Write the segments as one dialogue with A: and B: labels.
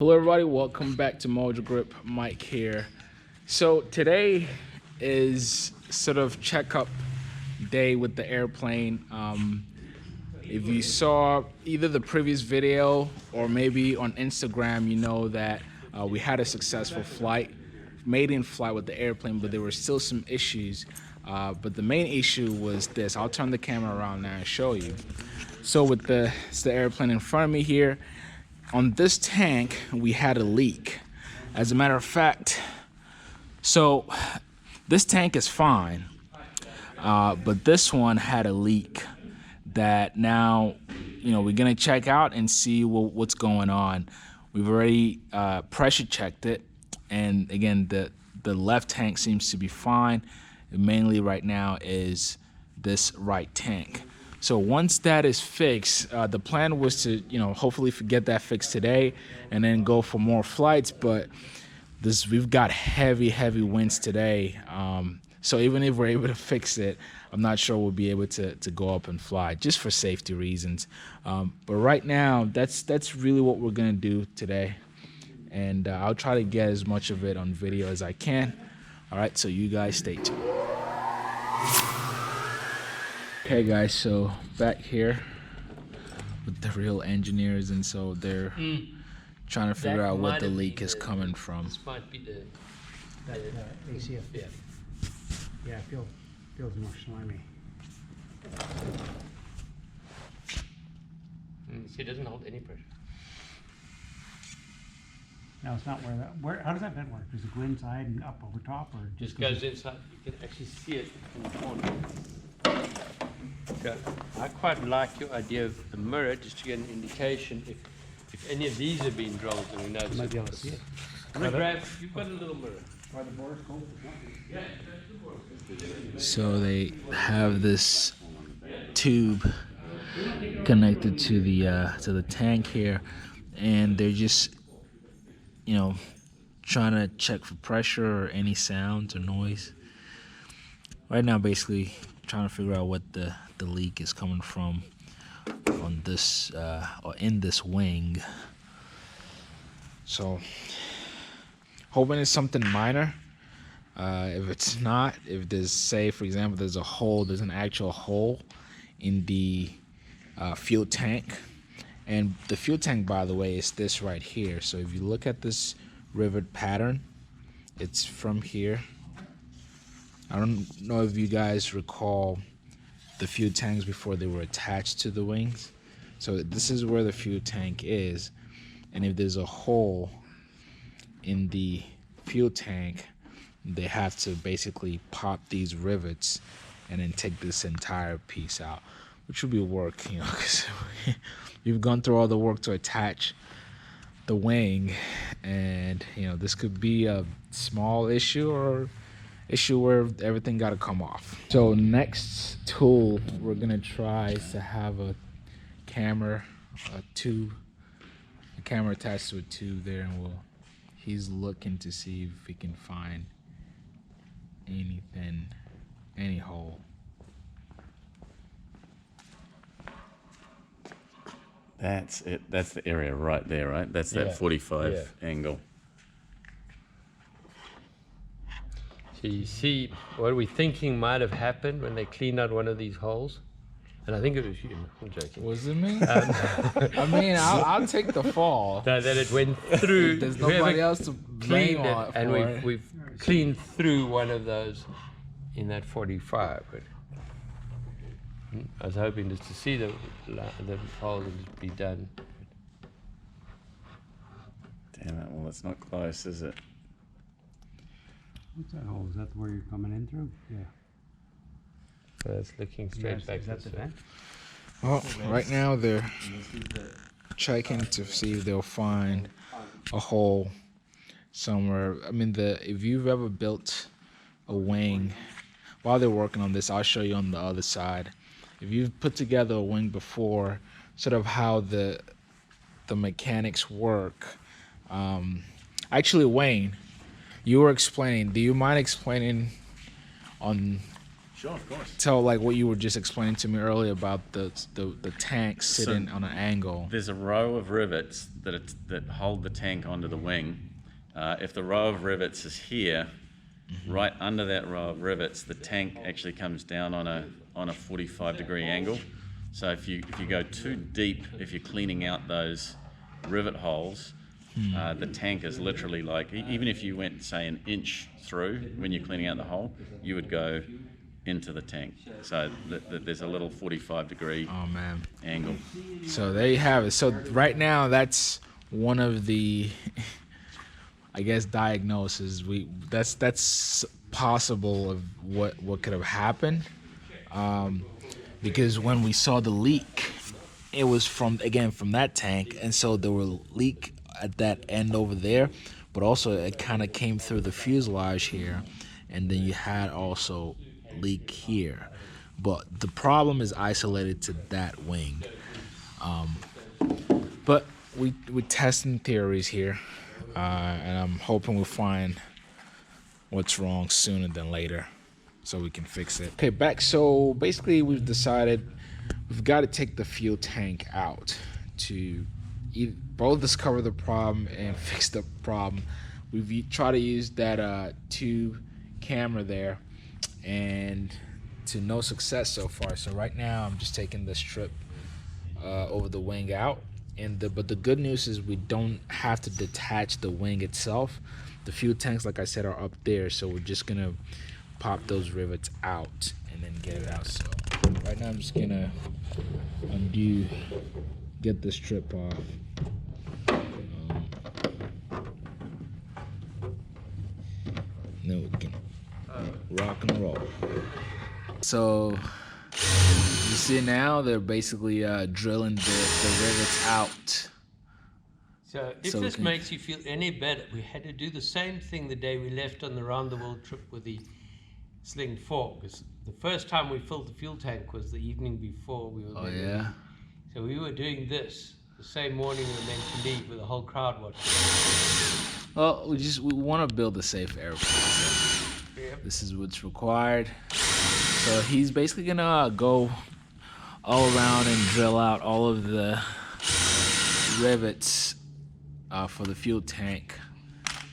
A: Hello everybody, welcome back to MojoGrip. Mike here. So today is sort of checkup day with the airplane. If you saw either the previous video or maybe on Instagram, you know that we had a successful flight, maiden flight with the airplane, but there were still some issues. But the main issue was this. I'll turn the camera around now and show you. So with the airplane in front of me here, on this tank, we had a leak. As a matter of fact, so this tank is fine, but this one had a leak that now, we're gonna check out and see what's going on. We've already pressure checked it, and again, the left tank seems to be fine. Mainly right now is this right tank. So once that is fixed, the plan was to, hopefully get that fixed today and then go for more flights. But we've got heavy winds today. So even if we're able to fix it, I'm not sure we'll be able to go up and fly just for safety reasons. But right now, that's really what we're gonna do today. And I'll try to get as much of it on video as I can. All right, so you guys stay tuned. Okay guys, so back here with the real engineers, and so they're trying to figure out what the leak is coming from.
B: This might be the
C: ACF.
B: Yeah.
C: Yeah, it feels more slimy.
B: See, it doesn't hold any pressure.
C: No, it's not how does that vent work? Does it go inside and up over top, or
B: Just goes inside. You can actually see it in the corner. Okay. I quite like your idea of a mirror, just to get an indication if any of these have been drilled, and we know it's
C: might be able to see it?
B: I'm gonna grab. You've got a little mirror.
C: Are the boards cold?
B: Yeah.
A: So they have this tube connected to the tank here, and they're just trying to check for pressure or any sounds or noise. Right now, basically trying to figure out what the leak is coming from on this or in this wing. So hoping it's something minor. If it's not, if there's, say for example, there's an actual hole in the fuel tank. And the fuel tank, by the way, is this right here. So if you look at this rivet pattern, it's from here. I don't know if you guys recall the fuel tanks before they were attached to the wings. So this is where the fuel tank is. And if there's a hole in the fuel tank, they have to basically pop these rivets and then take this entire piece out, which would be work, because you've gone through all the work to attach the wing, and this could be a small issue or issue where everything got to come off. So next tool we're gonna try is to have a camera attached to a tube there, and he's looking to see if he can find any hole.
D: That's it. That's the area right there, right? That's that 45 angle.
B: So you see what we're thinking might have happened when they cleaned out one of these holes, and I think it was you. I'm joking.
A: Was it me? I mean, I'll take the fall.
B: That it went through.
A: There's nobody else to blame
B: Cleaned it,
A: on
B: and
A: for it.
B: we've cleaned through one of those in that 45. But I was hoping just to see the hole would be done.
D: Damn it. Well, it's not close, is it?
C: What's that hole? Is that where you're coming in through? Yeah.
B: So it's looking straight back.
C: Is that the vent?
A: Well, right now they're checking to see if they'll find a hole somewhere. I mean, if you've ever built a wing, while they're working on this, I'll show you on the other side. If you've put together a wing before, sort of how the mechanics work. Actually, Wayne, you were explaining. Do you mind explaining on
D: Sure, of course.
A: tell like what you were just explaining to me earlier about the tank sitting on an angle?
D: There's a row of rivets that hold the tank onto the wing. If the row of rivets is here, right under that row of rivets, the tank actually comes down on a 45-degree angle. So if you go too deep, if you're cleaning out those rivet holes, the tank is literally like, even if you went, say, an inch through when you're cleaning out the hole, you would go into the tank. So there's a little 45-degree
A: Oh man.
D: angle.
A: So there you have it. So right now, that's one of the, I guess, diagnoses. That's possible of what could have happened, because when we saw the leak, it was from that tank, and so there were leak at that end over there, but also it kind of came through the fuselage here, and then you had also leak here. But the problem is isolated to that wing. But we're testing theories here, and I'm hoping we'll find what's wrong sooner than later so we can fix it. Okay, back. So basically we've decided we've got to take the fuel tank out to both discover the problem and fix the problem. We've tried to use that tube camera there, and to no success so far. So right now I'm just taking the strip over the wing out, but the good news is we don't have to detach the wing itself. The fuel tanks, like I said, are up there, so we're just gonna pop those rivets out and then get it out. So right now I'm just gonna get the strip off. Then we can rock and roll. So you see now they're basically drilling the rivets out.
B: So if
A: So we
B: this
A: can-
B: makes you feel any better, we had to do the same thing the day we left on the round the world trip with the Sling 4, because the first time we filled the fuel tank was the evening before we were
A: Oh
B: meant to
A: yeah.
B: leave. So we were doing this the same morning we were meant to leave with the whole crowd watching.
A: Well, we want to build a safe airplane. So
B: Yep.
A: this is what's required. So he's basically gonna go all around and drill out all of the rivets for the fuel tank,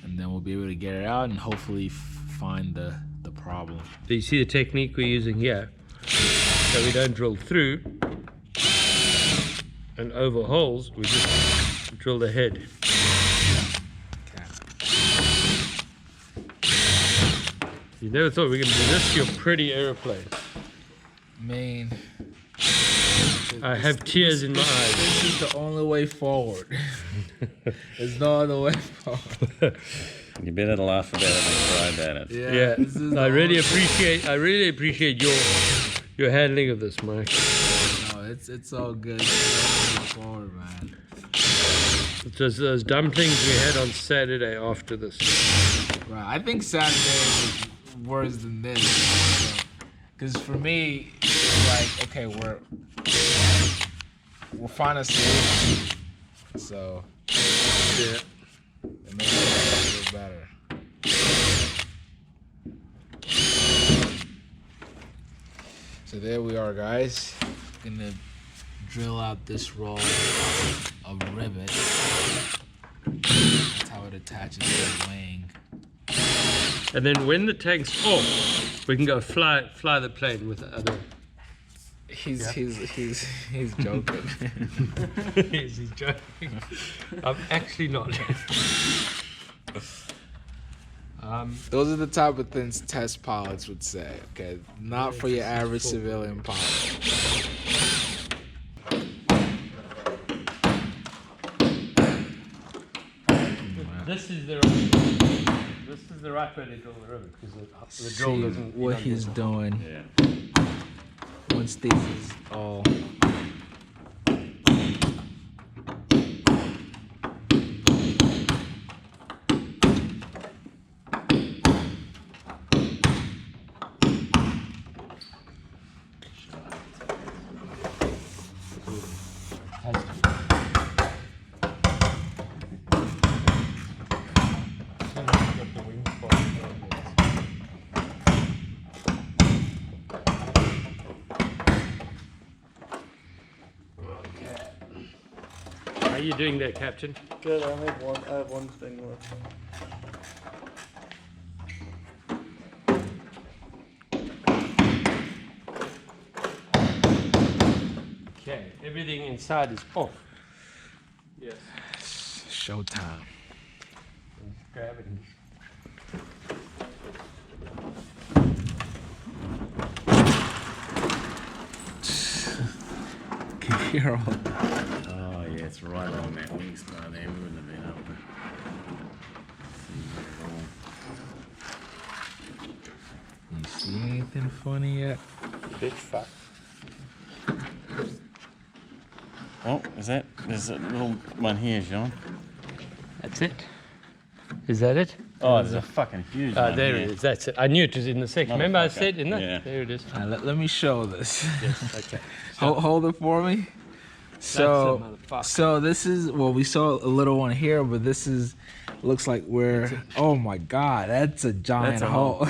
A: and then we'll be able to get it out and hopefully find the problem.
B: So you see the technique we're using here. So we don't drill through and over holes, we just drill the head.
A: Okay.
B: You never thought we were going to do this to your pretty aeroplane.
A: Man,
B: I have tears in my eyes.
A: this is the only way forward. There's no other way forward.
D: You better laugh about it than cry about it.
B: Yeah,
A: this is
B: I
A: the
B: really
A: only-
B: appreciate your handling of this, Mike.
A: No, it's all good. It's all forward, man.
B: It was those dumplings we had on Saturday after this.
A: Right, I think Saturday was worse than this. Because for me, it's like, okay, we're finding a solution. So
B: Yeah.
A: it makes it a little better. So there we are, guys. Gonna drill out this roll of rivet. That's how it attaches to the wing.
B: And then when the tank's off, we can go fly the plane with the other.
A: He's joking.
B: He's joking. I'm actually not.
A: Those are the type of things test pilots would say. Okay, not for your average civilian pilot.
B: This is the right way to drill the rivet because the drill
A: See
B: doesn't.
A: what he's doing.
D: Yeah.
A: Once this is all.
B: you doing there, Captain?
E: Good, I have one thing left.
B: Okay, everything inside is off.
E: Yes.
A: Showtime.
B: Grab it.
A: Can you hear all
D: Oh yeah, it's right on that wing spar there. We wouldn't have been able to see it at all.
A: You see anything funny yet?
B: Bitch fuck.
D: Oh, there's a little one here, John.
B: That's it. Is that it?
D: Oh, there's a fucking huge one
B: There
D: here.
B: it is. That's it. I knew it was in the second. Remember I
D: Motherfucker.
B: said, isn't it?
D: Yeah.
B: There it is.
A: Let me show this.
B: Yes, okay.
A: Hold it for me. So,
B: motherfucker.
A: so this is, well, we saw a little one here, but this is, looks like oh my God, that's a giant
D: That's a
A: hole.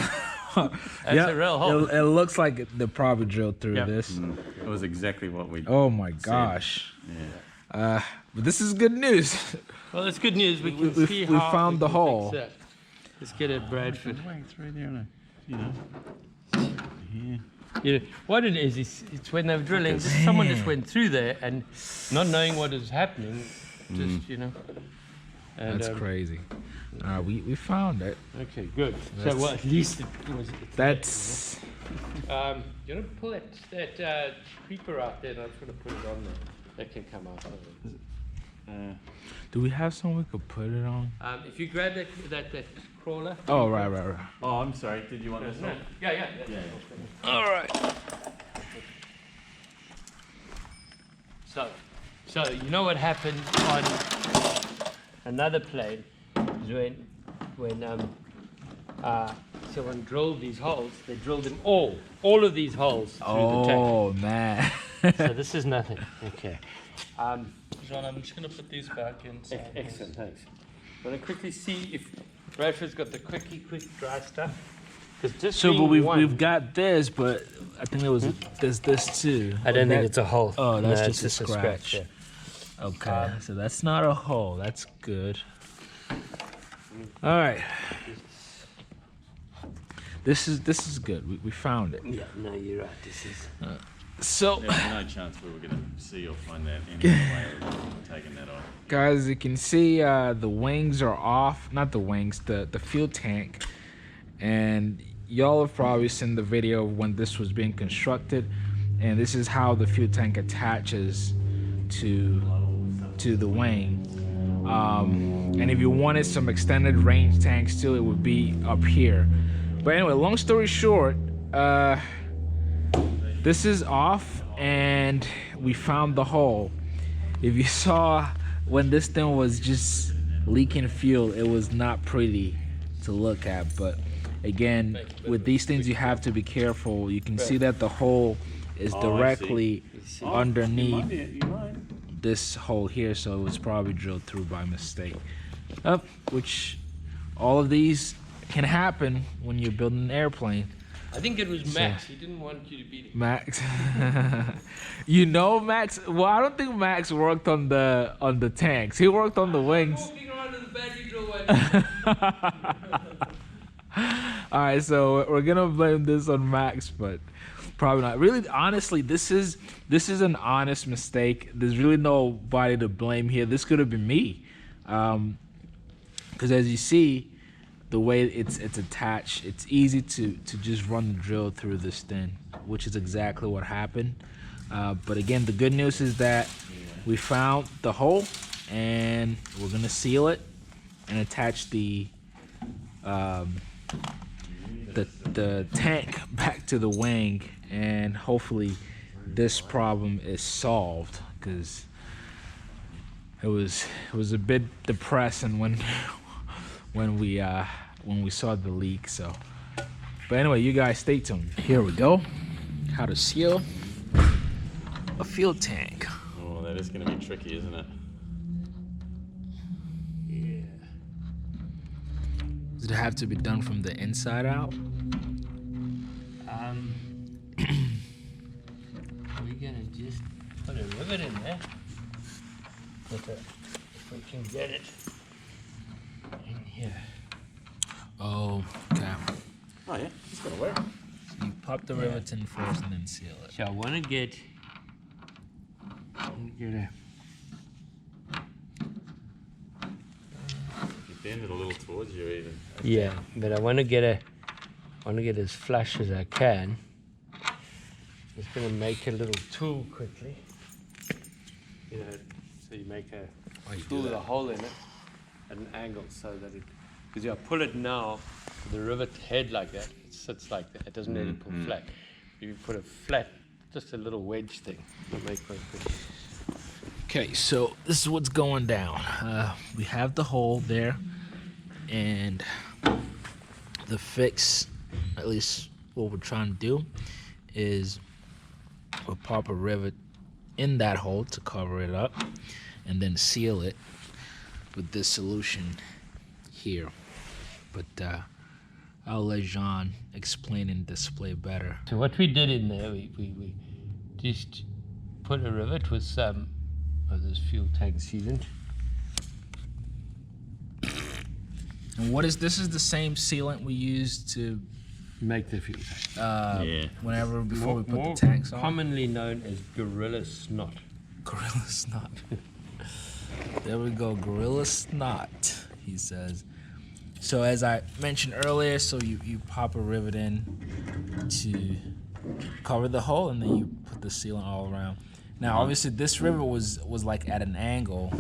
B: That's a real hole.
A: It looks like they probably drilled through
B: Yep.
A: this.
D: It was exactly what we.
A: Oh my gosh.
D: Yeah.
A: But this is good news.
B: Well, it's good news. We can
A: We-
B: see
A: we
B: how
A: found
B: we
A: the
B: can
A: hole.
B: fix that. Let's get it, Bradford.
D: Way through there, and you know. Here.
B: Yeah, what it is, it's when they were drilling, someone just went through there and not knowing what is happening, just, you know. And,
A: That's crazy. We found it.
B: Okay, good. So, well, at least it was.
A: That's,
B: You want to pull that creeper out there, and I'm just going to put it on there. That can come out.
A: do we have something we could put it on?
B: If you grab that crawler.
A: Oh, right.
D: Oh, I'm sorry. Did you want this one?
B: Yeah.
A: All right.
B: So you know what happened on another plane is when someone drilled these holes, they drilled them all of these holes through the tank.
A: Oh, man.
B: So this is nothing. Okay.
E: John, I'm just going to put these back in.
B: Excellent, thanks. I'm going to quickly see if Bradford's got the quick dry stuff. Because just
A: So, but
B: being one,
A: we've got this, but I think there's this too.
B: I don't think it's a hole.
A: Oh, that's
B: No,
A: just
B: it's
A: a scratch.
B: yeah.
A: Okay, so that's not a hole. That's good. All right. This is good. We found it.
B: Yeah, no, you're right. This is.
A: So,
D: There's no chance we were going to see or find that anyway. Taking that off.
A: guys, as you can see, the wings are off. Not the wings, the fuel tank. And y'all have probably seen the video of when this was being constructed. And this is how the fuel tank attaches to the wing. And if you wanted some extended range tanks too, it would be up here. But anyway, long story short, this is off and we found the hole. If you saw when this thing was just leaking fuel, it was not pretty to look at. But again, with these things, you have to be careful. You can see that the hole is directly underneath this hole here, so it was probably drilled through by mistake. Which all of these can happen when you're building an airplane.
B: I think it was Max. He didn't want you to beat him.
A: Max, you know Max. Well, I don't think Max worked on the tanks. He worked on the wings.
B: Walking around with a battery drill
A: All right, so we're gonna blame this on Max, but probably not. Really, honestly, this is an honest mistake. There's really nobody to blame here. This could have been me, because as you see, the way it's attached, it's easy to just run the drill through this thing, which is exactly what happened. But again, the good news is that we found the hole, and we're gonna seal it and attach the tank back to the wing, and hopefully this problem is solved, because it was a bit depressing when we saw the leak. So, but anyway, you guys stay tuned. Here we go. How to seal a fuel tank.
D: Oh, that is going to be tricky, isn't it?
A: Does it have to be done from the inside out?
B: We're gonna just put a rivet in there. With a if we can get it in here.
A: Oh, okay.
D: Oh yeah, it's gonna work.
A: You pop the rivets in first and then seal it.
B: So I want to get a
D: You bend it a little towards you even.
B: yeah, but I want to get as flush as I can. Just gonna make a little tool quickly. You know, so you make a tool with a hole in it at an angle so that it, because I pull it now, the rivet head like that, it sits like that. It doesn't really pull flat. If you put a flat, just a little wedge thing, it'll make quite good.
A: Okay, so this is what's going down. We have the hole there, and the fix, at least what we're trying to do, is we'll pop a rivet in that hole to cover it up, and then seal it with this solution here. But I'll let Jean explain and display better.
B: So what we did in there, we just put a rivet with some of this fuel tank sealant.
A: And what is this? Is the same sealant we used to
B: Make the fuel tank.
A: whenever before we put
B: More
A: the tanks on.
B: commonly known as gorilla snot.
A: Gorilla snot. There we go, gorilla snot, he says. So as I mentioned earlier, so you pop a rivet in to cover the hole, and then you put the sealant all around. Now, obviously, this rivet was like at an angle.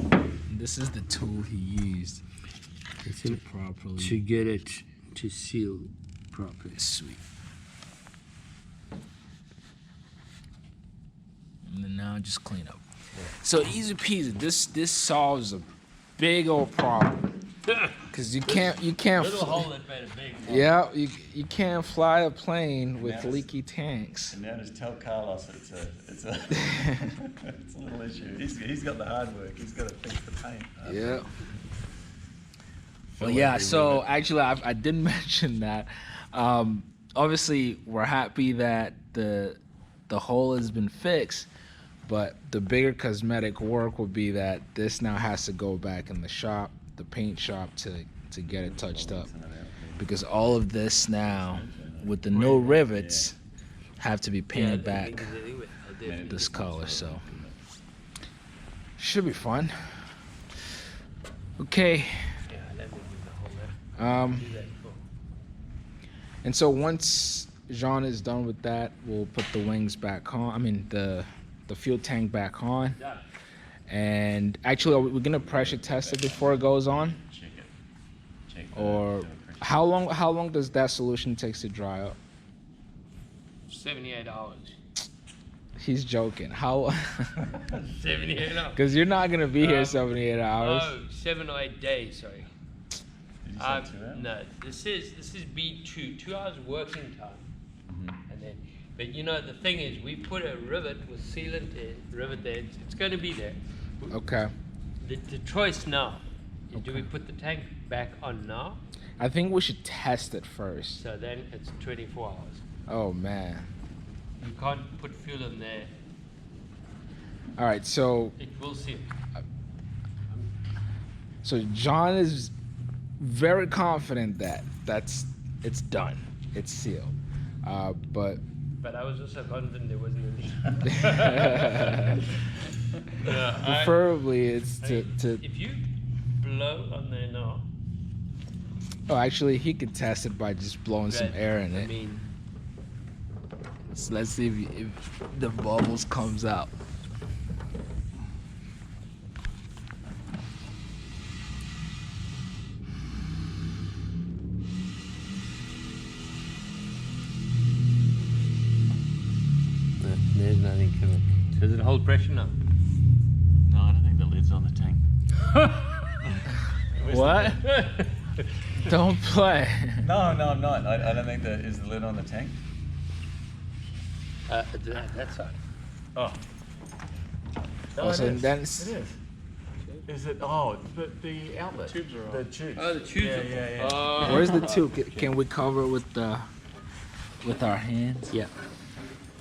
A: This is the tool he used to properly.
B: To get it to seal properly.
A: Sweet. And then now just clean up. So easy peasy. This solves a big old problem. Cause you can't
B: Little hole that made a big hole.
A: yeah, you can't fly a plane with
D: Yes.
A: leaky tanks.
D: And now just tell Carlos it's a it's a little issue. He's got the hard work. He's got to fix the paint.
A: Yeah.
D: Fill
A: Well, yeah.
D: every
A: So
D: rivet.
A: actually, I didn't mention that. Obviously, we're happy that the hole has been fixed, but the bigger cosmetic work would be that this now has to go back in the shop, the paint shop, to get it touched up, because all of this now, with the no rivets, have to be painted back this color. So should be fun. Okay.
B: Yeah, let me do the hole there. Do that for.
A: And so once Jean is done with that, we'll put the wings back on. I mean the fuel tank back on.
B: Done.
A: And actually, we're gonna pressure test it before it goes on.
D: Check it. Check the
A: Or how long does that solution take to dry up?
B: 78 hours.
A: He's joking. How?
B: 78 hours.
A: Because you're not gonna be here 78 hours.
B: Oh, 7 or 8 days, sorry.
D: Did you say 2 hours?
B: No, this is B2, 2 hours working time.
D: Mm-hmm.
B: And then, but you know, the thing is, we put a rivet with sealant in, rivet there, it's going to be there.
A: Okay.
B: The choice now is, do we put the tank back on now?
A: I think we should test it first.
B: So then it's 24 hours.
A: Oh man.
B: You can't put fuel in there,
A: All right. So
B: it will seal.
A: John is very confident that it's done. It's sealed. But
B: But I was also confident there wasn't any.
A: preferably it's to
B: If you blow on there now,
A: oh, actually he could test it by just blowing some
B: but,
A: air in
B: I
A: it.
B: mean,
A: So let's see if the bubbles comes out.
B: there's nothing coming. Does it hold pressure now?
D: No, I don't think the lid's on the tank.
A: What? Don't play.
D: No, I'm not. I don't think is the lid on the tank.
B: That side.
D: Oh.
A: Oh, so then it's-
D: It is. Is it? Oh, the outlet.
E: Tubes are on.
D: The tubes.
B: Oh, the tubes.
D: Yeah.
B: Oh.
A: Where's the tube? Can we cover it with our hands?
B: Yeah.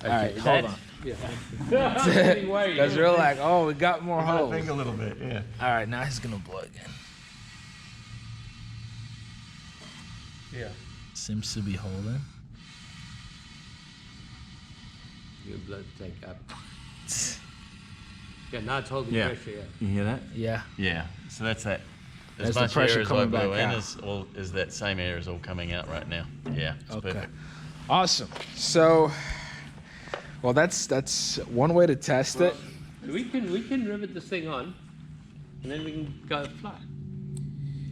A: All right,
B: Okay,
A: hold
B: that-
A: on. Because we're like, oh, we got more holes.
D: a little bit, yeah.
A: All right, now he's gonna blow again.
B: Yeah.
A: Seems to be holding.
B: Your blood tank up. Yeah, now it's holding
D: Yeah.
B: pressure, yeah.
D: You hear that?
A: Yeah.
D: Yeah, so that's that.
A: That's
D: As
A: the
D: much
A: pressure
D: air as I
A: coming
D: blew
A: back
D: in
A: out.
D: is that same air is all coming out right now. Yeah, it's
A: Okay.
D: perfect.
A: Awesome. So, well, that's one way to test it.
B: We can rivet this thing on, and then we can go fly.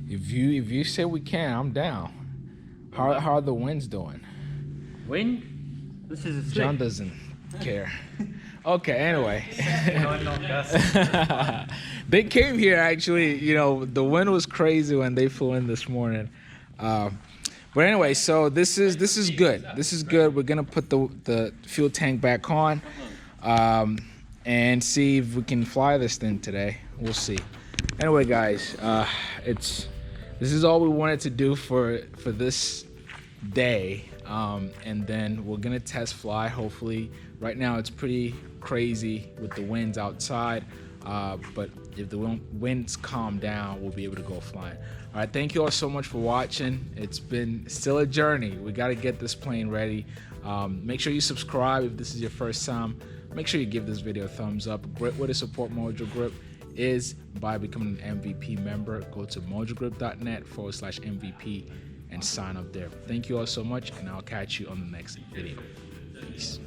A: If you say we can, I'm down. How are the winds doing?
B: When? This is a slick.
A: John doesn't care. Okay, anyway. They came here actually, you know, the wind was crazy when they flew in this morning. But anyway, so this is good. This is good. We're gonna put the fuel tank back on and see if we can fly this thing today. We'll see. Anyway, guys, this is all we wanted to do for this day, and then we're gonna test fly. Hopefully, right now it's pretty crazy with the winds outside, but if the winds calm down, we'll be able to go flying. All right, thank you all so much for watching. It's been still a journey. We got to get this plane ready. Make sure you subscribe if this is your first time. Make sure you give this video a thumbs up. A great way to support MojoGrip is by becoming an MVP member. Go to mojogrip.net/MVP and sign up there. Thank you all so much, and I'll catch you on the next video. Peace.